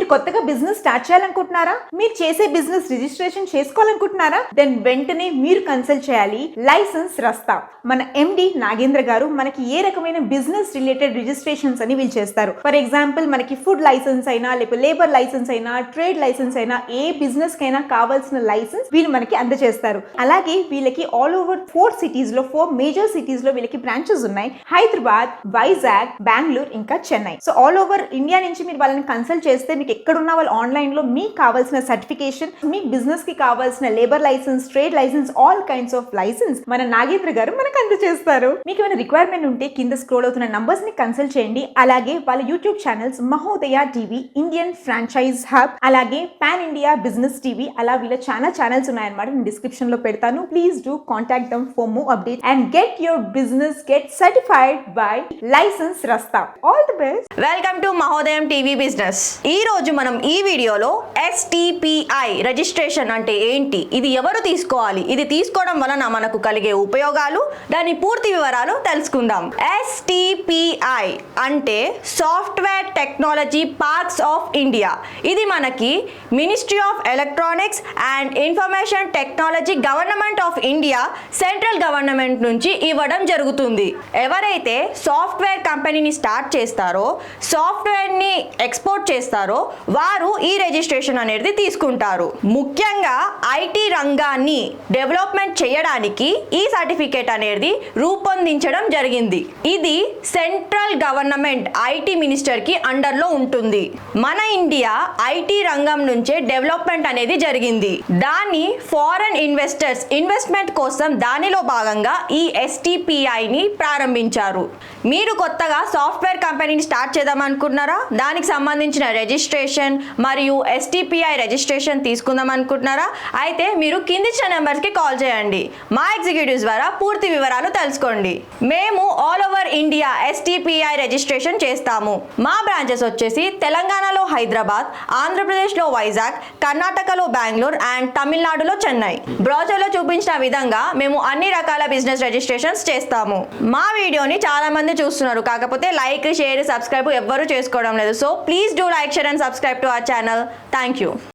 మీరు కొత్తగా business start చేయాలనుకుంటున్నారా? మీరు చేసే బిజినెస్ రిజిస్ట్రేషన్ చేసుకోవాలనుకుంటున్నారా? దెన్ వెంటనే మీరు కన్సల్ట్ చేయాలి లైసెన్స్ రస్తా. మన ఎండి నాగేంద్ర గారు మనకి ఏ రకమైన బిజినెస్ రిలేటెడ్ రిజిస్ట్రేషన్స్ అని వీళ్ళు చేస్తారు. ఫర్ ఎగ్జాంపుల్ మనకి ఫుడ్ లైసెన్స్ అయినా, లేకపోతే లేబర్ లైసెన్స్ అయినా, ట్రేడ్ లైసెన్స్ అయినా, ఏ బిజినెస్ కైనా కావాల్సిన లైసెన్స్ వీళ్ళు మనకి అందజేస్తారు. అలాగే వీళ్ళకి ఆల్ ఓవర్ 4 మేజర్ సిటీస్ లో వీళ్ళకి బ్రాంచెస్ ఉన్నాయి. హైదరాబాద్, వైజాగ్, బెంగళూరు, ఇంకా Chennai. So all over India నుంచి మీరు వాళ్ళని కన్సల్ట్ చేస్తే మీకు ఎక్కడున్నా వాళ్ళు ఆన్లైన్ లో మీకు కావాల్సిన సర్టిఫికేషన్, మీ బిజినెస్ కి కావాల్సిన labour licence, trade licence, all kinds of licence మన నాగేంద్ర గారు మనకు అందజేస్తారు. మీకు ఏమైనా రిక్వైర్మెంట్ ఉంటే కింద స్క్రోల్ అవుతున్న నంబర్స్ ని కన్సల్ట్ చేయండి. అలాగే వాళ్ళ YouTube channels Mahodaya TV, Indian franchise hub, అలాగే పాన్ ఇండియా బిజినెస్ టీవీ, అలా వీళ్ళ చాలా ఛానల్స్ ఉన్నాయన్నమాట. నేను డిస్క్రిప్షన్ లో పెడతాను. Please do contact them for more update and get your business get certified by license Rasta. All the best. Welcome to Mahodayam TV business. ఈ రోజు మనం ఈ వీడియోలో STPI రిజిస్ట్రేషన్ అంటే ఏంటి, ఇది ఎవరు తీసుకోవాలి, ఇది తీసుకోవడం వలన మనకు కలిగే ఉపయోగాలు, దాని పూర్తి వివరాలు తెలుసుకుందాం. STPI అంటే software technology parks of India. ఇది మనకి ministry of electronics and information technology, government of India, central government నుంచి ఇవ్వడం జరుగుతుంది. ఎవరైతే సాఫ్ట్వేర్ కంపెనీని స్టార్ట్ చేస్తారో, సాఫ్ట్వేర్ ని ఎక్స్పోర్ట్ చేస్తారో వారు ఈ రిజిస్ట్రేషన్ అనేది తీసుకుంటారు. ముఖ్యంగా ఐటీ రంగాన్ని డెవలప్మెంట్ చేయడానికి ఈ సర్టిఫికేట్ అనేది రూపొందించడం జరిగింది. ఇది సెంట్రల్ గవర్నమెంట్ ఐటీ మినిస్టర్ కి అండర్ లో ఉంటుంది. మన ఇండియా ఐటీ రంగం నుంచే డెవలప్మెంట్ అనేది జరిగింది. దాన్ని ఫారెన్ ఇన్వెస్టర్స్ ఇన్వెస్ట్మెంట్ కోసం దానిలో భాగంగా ఈ STPI ని ప్రారంభించారు. మీరు కొత్తగా సాఫ్ట్వేర్ కంపెనీని స్టార్ట్ చేద్దాం అనుకుంటున్నారా? దానికి సంబంధించిన రిజిస్ట్రేషన్ మరియు STPI రిజిస్ట్రేషన్ తీసుకుందాం అనుకుంటున్నారా? అయితే మీరు కిందిచ్చిన నెంబర్స్ కి కాల్ చేయండి. మా ఎగ్జిక్యూటివ్స్ ద్వారా పూర్తి వివరాలు తెలుసుకోండి. మేము all over India STPI registration చేస్తాము. మా బ్రాంచెస్ వచ్చేసి తెలంగాణలో హైదరాబాద్, ఆంధ్రప్రదేశ్లో వైజాగ్, కర్ణాటకలో బెంగళూరు అండ్ తమిళనాడులో చెన్నై. బ్రౌచర్లో చూపించిన విధంగా మేము అన్ని రకాల బిజినెస్ రిజిస్ట్రేషన్స్ చేస్తాము. మా వీడియోని చాలా మంది చూస్తున్నారు, కాకపోతే లైక్, షేర్, సబ్స్క్రైబ్ ఎవ్వరూ చేసుకోవడం లేదు. So please do like, share and subscribe to our channel. Thank you.